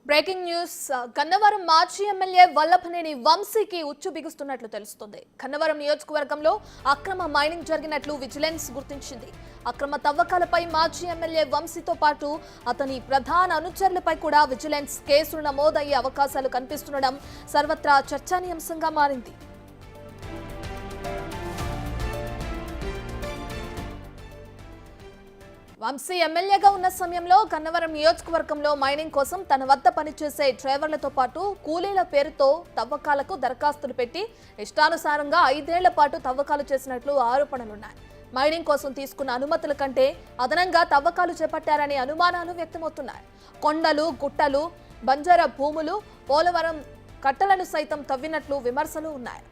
Breaking news Gannavaram మాజీ MLA Vallabhaneni వంశీకి ఉచ్చు బిగుస్తున్నట్లు తెలుస్తుంది. గన్నవరం నియోజకవర్గంలో అక్రమ మైనింగ్ జరిగినట్లు విజిలెన్స్ గుర్తించింది. అక్రమ తవ్వకాలపై మాజీ ఎమ్మెల్యే వంశీతో పాటు అతని ప్రధాన అనుచరులపై కూడా విజిలెన్స్ కేసులు నమోదయ్యే అవకాశాలు కనిపిస్తుండడం సర్వత్రా చర్చానీయాంశంగా మారింది. వంశీ ఎమ్మెల్యేగా ఉన్న సమయంలో గన్నవరం నియోజకవర్గంలో మైనింగ్ కోసం తన వద్ద పనిచేసే డ్రైవర్లతో పాటు కూలీల పేరుతో తవ్వకాలకు దరఖాస్తులు పెట్టి ఇష్టానుసారంగా 5 ఏళ్ల పాటు తవ్వకాలు చేసినట్లు ఆరోపణలున్నాయి. మైనింగ్ కోసం తీసుకున్న అనుమతుల కంటే అదనంగా తవ్వకాలు చేపట్టారనే అనుమానాలు వ్యక్తమవుతున్నాయి. కొండలు, గుట్టలు, బంజారా భూములు, పోలవరం కట్టలను సైతం తవ్వినట్లు విమర్శలు ఉన్నాయి.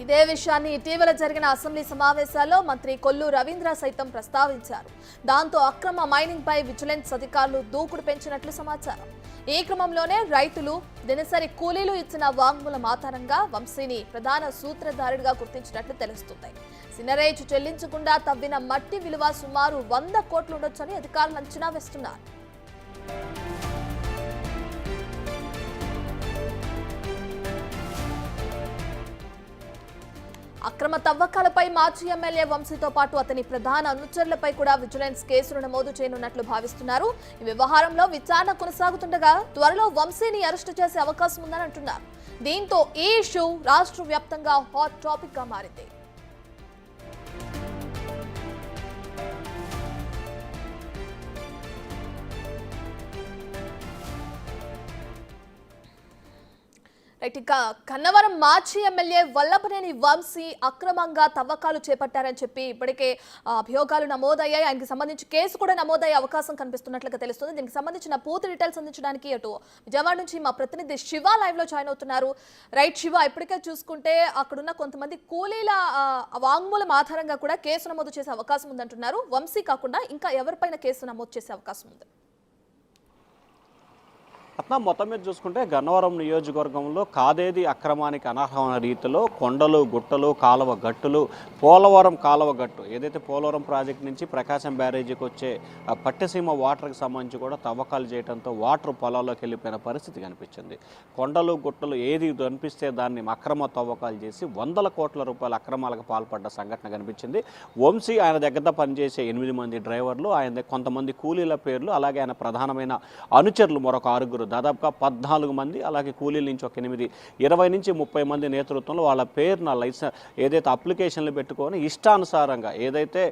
ఇదే విషయాన్ని ఇటీవల జరిగిన అసెంబ్లీ సమావేశాల్లో మంత్రి కొల్లు రవీంద్ర సైతం ప్రస్తావించారు. దాంతో అక్రమ మైనింగ్ పై విజిలెన్స్ అధికారులు దూకుడు పెంచినట్లు సమాచారం. ఈ క్రమంలోనే రైతులు, దినసరి కూలీలు ఇచ్చిన వాంగ్మూలం ఆధారంగా వంశీని ప్రధాన సూత్రధారుడిగా గుర్తించినట్లు తెలుస్తుంది. సినరేజ్ చెల్లించకుండా తవ్విన మట్టి విలువ సుమారు 100 కోట్లు ఉండొచ్చని అధికారులు అంచనా వేస్తున్నారు. అక్రమ తవ్వకాలపై మాజీ ఎమ్మెల్యే వంశీతో పాటు అతని ప్రధాన అనుచరులపై కూడా విజిలెన్స్ కేసులు నమోదు చేయనున్నట్లు భావిస్తున్నారు. ఈ వ్యవహారంలో విచారణ కొనసాగుతుండగా త్వరలో వంశీని అరెస్టు చేసే అవకాశం ఉందని అంటున్నారు. దీంతో ఈ ఇష్యూ రాష్ట్ర వ్యాప్తంగా హాట్ టాపిక్ గా మారింది. ఇక గన్నవరం మాజీ ఎమ్మెల్యే వల్లభనేని వంశీ అక్రమంగా తవ్వకాలు చేపట్టారని చెప్పి ఇప్పటికే అభియోగాలు నమోదయ్యాయి. ఆయనకి సంబంధించి కేసు కూడా నమోదయ్యే అవకాశం కనిపిస్తున్నట్లుగా తెలుస్తుంది. దీనికి సంబంధించిన పూర్తి డీటెయిల్స్ అందించడానికి అటు విజయవాడ నుంచి మా ప్రతినిధి శివ లైవ్ లో జాయిన్ అవుతున్నారు. రైట్ శివ, ఇప్పటికే చూసుకుంటే అక్కడున్న కొంతమంది కూలీల వాంగ్మూలం ఆధారంగా కూడా కేసు నమోదు చేసే అవకాశం ఉందంటున్నారు. వంశీ కాకుండా ఇంకా ఎవరిపైన కేసు నమోదు చేసే అవకాశం ఉంది? మొత్తం మీద చూసుకుంటే గన్నవరం నియోజకవర్గంలో కాదేది అక్రమానికి అనర్హమైన రీతిలో కొండలు, గుట్టలు, కాలువ గట్టులు, పోలవరం కాలువ గట్టు ఏదైతే పోలవరం ప్రాజెక్ట్ నుంచి ప్రకాశం బ్యారేజీకి వచ్చే పట్టసీమ వాటర్కి సంబంధించి కూడా తవ్వకాలు చేయడంతో వాటర్ పొలాల్లోకి వెళ్ళిపోయిన పరిస్థితి కనిపించింది. కొండలు, గుట్టలు ఏది కనిపిస్తే దాన్ని అక్రమ తవ్వకాలు చేసి 100 కోట్ల రూపాయల అక్రమాలకు పాల్పడ్డ సంఘటన కనిపించింది. వంశీ ఆయన దగ్గర పనిచేసే 8 మంది డ్రైవర్లు, ఆయన కొంతమంది కూలీల పేర్లు, అలాగే ఆయన ప్రధానమైన అనుచరులు మరొక 6, దాదాపుగా 14 మంది, అలాగే కూలీల నుంచి ఒక 8, 20 నుంచి 30 మంది నేతృత్వంలో వాళ్ళ పేరున లైసెన్స్ ఏదైతే అప్లికేషన్లు పెట్టుకొని ఇష్టానుసారంగా ఏదైతే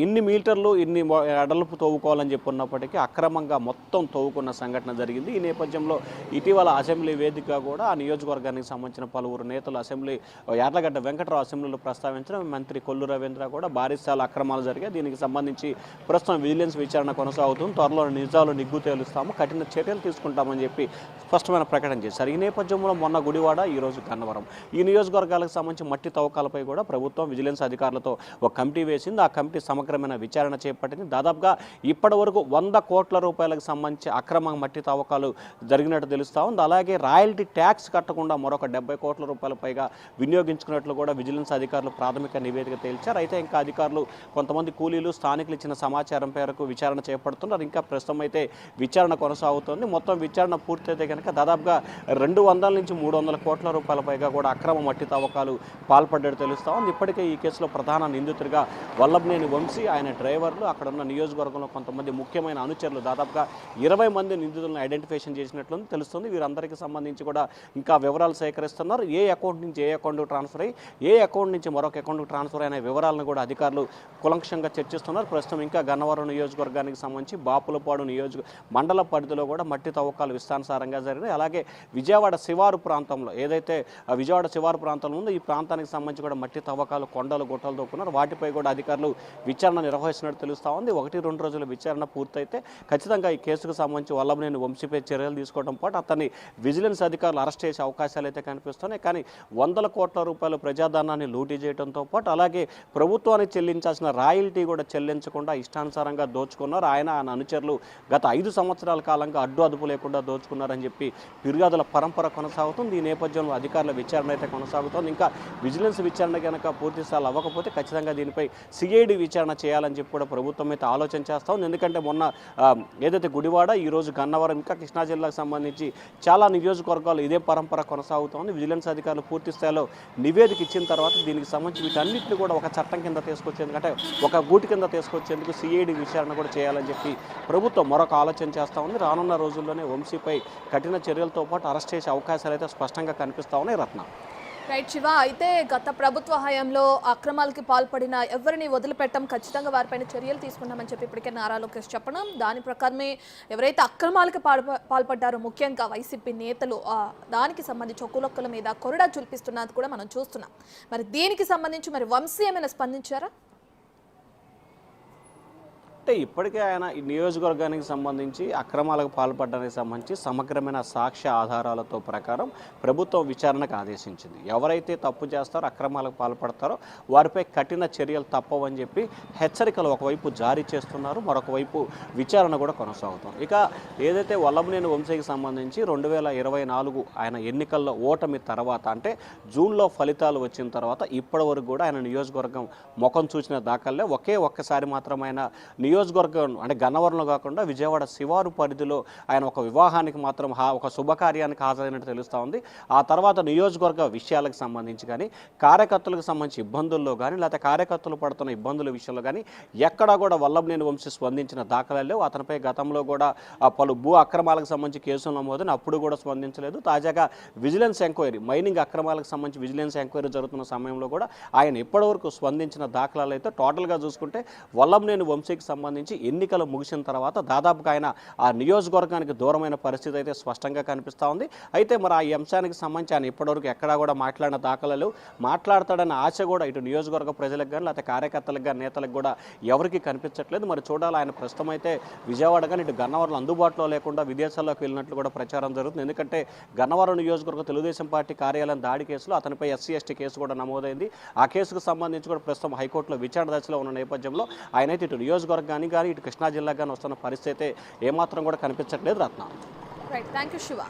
ఇన్ని మీటర్లు ఇన్ని అడలుపు తవ్వుకోవాలని చెప్పున్నప్పటికీ అక్రమంగా మొత్తం తవ్వుకున్న సంఘటన జరిగింది. ఈ నేపథ్యంలో ఇటీవల అసెంబ్లీ వేదికగా కూడా ఆ నియోజకవర్గానికి సంబంధించిన పలువురు నేతలు అసెంబ్లీ యార్లగడ్డ వెంకటరావు అసెంబ్లీలో ప్రస్తావించడం, మంత్రి కొల్లు రవీంద్ర కూడా భారీ స్థాయిలో అక్రమాలు జరిగాయి. దీనికి సంబంధించి ప్రస్తుతం విజిలెన్స్ విచారణ కొనసాగుతుంది. త్వరలో నిజాలు నిగ్గు తేలుస్తాము, కఠిన చర్యలు తీసుకుంటామని చెప్పి స్పష్టమైన ప్రకటన చేశారు. ఈ నేపథ్యంలో మొన్న గుడివాడ, ఈరోజు గన్నవరం ఈ నియోజకవర్గాలకు సంబంధించి మట్టి తవ్వకాలపై కూడా ప్రభుత్వం విజిలెన్స్ అధికారులతో ఒక కమిటీ వేసింది. ఆ కమిటీ సమగ్రమైన విచారణ చేపట్టింది. దాదాపుగా ఇప్పటి వరకు 100 కోట్ల రూపాయలకు సంబంధించి అక్రమ మట్టి తవ్వకాలు జరిగినట్టు తెలుస్తూ ఉంది. అలాగే రాయల్టీ ట్యాక్స్ కట్టకుండా మరొక 70 కోట్ల రూపాయల పైగా వినియోగించుకున్నట్లు కూడా విజిలెన్స్ అధికారులు ప్రాథమిక నివేదిక తేల్చారు. అయితే ఇంకా అధికారులు కొంతమంది కూలీలు, స్థానికులు ఇచ్చిన సమాచారం మేరకు విచారణ చేపడుతున్నారు. ఇంకా ప్రస్తుతం అయితే విచారణ కొనసాగుతోంది. మొత్తం విచారణ పూర్తయితే కనుక దాదాపుగా 200 నుంచి 300 కోట్ల రూపాయల పైగా కూడా అక్రమ మట్టి తవ్వకాలు పాల్పడ్డట్టు తెలుస్తూ ఉంది. ఇప్పటికే ఈ కేసులో ప్రధాన నిందితుడిగా వల్లభనేని వంశీ, ఆయన డ్రైవర్లు, అక్కడ ఉన్న నియోజకవర్గంలో కొంతమంది ముఖ్యమైన అనుచరులు దాదాపుగా 20 మంది నిందితులను ఐడెంటిఫికేషన్ చేసినట్లు తెలుస్తుంది. వీరందరికీ సంబంధించి కూడా ఇంకా వివరాలు సేకరిస్తున్నారు. ఏ అకౌంట్ నుంచి ఏ అకౌంట్కి ట్రాన్స్ఫర్ అయ్యి ఏ అకౌంట్ నుంచి మరొక అకౌంట్కి ట్రాన్స్ఫర్ అయిన వివరాలను కూడా అధికారులు కులంక్షంగా చర్చిస్తున్నారు. ప్రస్తుతం ఇంకా గన్నవరం నియోజకవర్గానికి సంబంధించి బాపులపాడు మండల పరిధిలో కూడా మట్టి తవ్వకాలు ఇష్టానుసారంగా జరిగినాయి. అలాగే విజయవాడ శివారు ప్రాంతంలో ఏదైతే విజయవాడ శివారు ప్రాంతంలో ఉందో ఈ ప్రాంతానికి సంబంధించి కూడా మట్టి తవ్వకాలు, కొండలు, గుట్టలు తవ్వుకున్నారు. వాటిపై కూడా అధికారులు విచారణ నిర్వహిస్తున్నట్టు తెలుస్తూ ఉంది. 1-2 రోజుల విచారణ పూర్తయితే ఖచ్చితంగా ఈ కేసుకు సంబంధించి వల్లభనేని వంశీపై చర్యలు తీసుకోవడం పాటు అతన్ని విజిలెన్స్ అధికారులు అరెస్ట్ చేసే అవకాశాలు అయితే కనిపిస్తున్నాయి. కానీ 100 కోట్ల రూపాయల ప్రజాధనాన్ని లూటీ చేయడంతో పాటు అలాగే ప్రభుత్వానికి చెల్లించాల్సిన రాయల్టీ కూడా చెల్లించకుండా ఇష్టానుసారంగా దోచుకున్నారు. ఆయన అనుచరులు గత 5 సంవత్సరాల కాలంగా అడ్డు అదుపు లేకుండా కూడా దోచుకున్నారని చెప్పి ఫిర్యాదుల పరంపర కొనసాగుతుంది. ఈ నేపథ్యంలో అధికారుల విచారణ అయితే కొనసాగుతోంది. ఇంకా విజిలెన్స్ విచారణ కనుక పూర్తి స్థాయిలో అవ్వకపోతే ఖచ్చితంగా దీనిపై సిఐడి విచారణ చేయాలని చెప్పి కూడా ప్రభుత్వం అయితే ఆలోచన చేస్తూ ఉంది. ఎందుకంటే మొన్న ఏదైతే గుడివాడ, ఈరోజు గన్నవరం, ఇంకా కృష్ణా జిల్లాకు సంబంధించి చాలా నియోజకవర్గాలు ఇదే పరంపర కొనసాగుతోంది. విజిలెన్స్ అధికారులు పూర్తి స్థాయిలో నివేదిక ఇచ్చిన తర్వాత దీనికి సంబంధించి వీటన్నిటిని కూడా ఒక చట్టం కింద తీసుకొచ్చేందుకు, అంటే ఒక గూటి కింద తీసుకొచ్చేందుకు సిఐడి విచారణ కూడా చేయాలని చెప్పి ప్రభుత్వం మరొక ఆలోచన చేస్తూ ఉంది. రానున్న రోజుల్లోనే వంశీపై కఠిన చర్యలతో పాటు అరెస్ట్ చేసే అవకాశాలు అయితే స్పష్టంగా కనిపిస్తూ ఉన్నాయి. రత్న. రైట్ శివ, అయితే గత ప్రభుత్వ హయాంలో అక్రమాలకి పాల్పడిన ఎవరిని వదిలిపెట్టం, ఖచ్చితంగా వారిపైన చర్యలు తీసుకున్నామని చెప్పి ఇప్పటికే నారా లోకేష్ చెప్పడం, దాని ప్రకారమే ఎవరైతే అక్రమాలకి పాల్పడ్డారో ముఖ్యంగా వైసీపీ నేతలు దానికి సంబంధించి ఒక్కొక్కల మీద కొరడా చూపిస్తున్నది కూడా మనం చూస్తున్నాం. మరి దీనికి సంబంధించి మరి వంశీ ఏమైనా స్పందించారా? అంటే ఇప్పటికే ఆయన ఈ నియోజకవర్గానికి సంబంధించి అక్రమాలకు పాల్పడడానికి సంబంధించి సమగ్రమైన సాక్ష్య ఆధారాలతో ప్రకారం ప్రభుత్వం విచారణకు ఆదేశించింది. ఎవరైతే తప్పు చేస్తారో, అక్రమాలకు పాల్పడతారో వారిపై కఠిన చర్యలు తప్పవని చెప్పి హెచ్చరికలు ఒకవైపు జారీ చేస్తున్నారు, మరొక వైపు విచారణ కూడా కొనసాగుతుంది. ఇక ఏదైతే వల్లభనేని వంశీకి సంబంధించి 2024 ఆయన ఎన్నికల్లో ఓటమి తర్వాత, అంటే జూన్లో ఫలితాలు వచ్చిన తర్వాత ఇప్పటి వరకు కూడా ఆయన నియోజకవర్గం ముఖం చూసిన దాఖలే ఒక్కసారి మాత్రం ఆయన నియోజకవర్గం, అంటే గన్నవరంలో కాకుండా విజయవాడ శివారు పరిధిలో ఆయన ఒక వివాహానికి మాత్రం ఒక శుభకార్యానికి హాజరైనట్టు తెలుస్తూ ఉంది. ఆ తర్వాత నియోజకవర్గ విషయాలకు సంబంధించి కానీ, కార్యకర్తలకు సంబంధించి ఇబ్బందుల్లో కానీ, లేకపోతే కార్యకర్తలు పడుతున్న ఇబ్బందుల విషయంలో కానీ ఎక్కడా కూడా వల్లభనేని వంశీ స్పందించిన దాఖలాలు లేవు. అతనిపై గతంలో కూడా పలు భూ అక్రమాలకు సంబంధించి కేసులు నమోదని అప్పుడు కూడా స్పందించలేదు. తాజాగా విజిలెన్స్ ఎంక్వైరీ, మైనింగ్ అక్రమాలకు సంబంధించి విజిలెన్స్ ఎంక్వైరీ జరుగుతున్న సమయంలో కూడా ఆయన ఇప్పటివరకు స్పందించిన దాఖలాలు అయితే టోటల్గా చూసుకుంటే వల్లభనేని వంశీకి సంబంధించి ఎన్నికలు ముగిసిన తర్వాత దాదాపుగా ఆయన ఆ నియోజకవర్గానికి దూరమైన పరిస్థితి అయితే స్పష్టంగా కనిపిస్తూ ఉంది. అయితే మరి ఆ అంశానికి సంబంధించి ఆయన ఇప్పటివరకు ఎక్కడా కూడా మాట్లాడిన దాఖలాలు, మాట్లాడతాడన్న ఆశ కూడా ఇటు నియోజకవర్గ ప్రజలకు కానీ, లేకపోతే కార్యకర్తలకు కానీ, నేతలకు కూడా ఎవరికి కనిపించట్లేదు. మరి చూడాలి. ఆయన ప్రస్తుతం అయితే విజయవాడ కానీ ఇటు గన్నవరంలో అందుబాటులో లేకుండా విదేశాల్లోకి వెళ్ళినట్లు కూడా ప్రచారం జరుగుతుంది. ఎందుకంటే గన్నవరం నియోజకవర్గ తెలుగుదేశం పార్టీ కార్యాలయం దాడి కేసులో అతనిపై SC/ST కేసు కూడా నమోదైంది. ఆ కేసుకు సంబంధించి కూడా ప్రస్తుతం హైకోర్టులో విచారణ దశలో ఉన్న నేపథ్యంలో ఆయనైతే ఇటు నియోజకవర్గానికి కానీ ఇటు కృష్ణా జిల్లాకు కానీ వస్తున్న పరిస్థితి ఏమాత్రం కూడా కనిపించట్లేదు. Ratna. Right, thank you Shiva.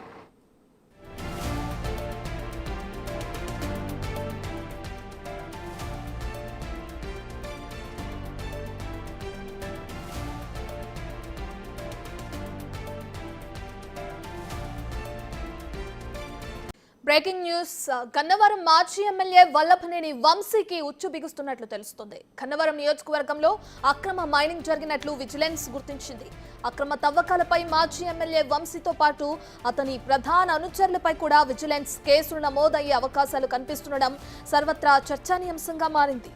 Breaking news. Gannavaram మాజీ ఎమ్మెల్యే వల్లభనేని వంశీకి ఉచ్చు బిగుస్తున్నట్లు తెలుస్తుంది. గన్నవరం నియోజకవర్గంలో అక్రమ మైనింగ్ జరిగినట్లు విజిలెన్స్ గుర్తించింది. అక్రమ తవ్వకాలపై మాజీ ఎమ్మెల్యే వంశీతో పాటు అతని ప్రధాన అనుచరులపై కూడా విజిలెన్స్ కేసులు నమోదయ్యే అవకాశాలు కనిపిస్తుండడం సర్వత్రా చర్చానీయాంశంగా మారింది.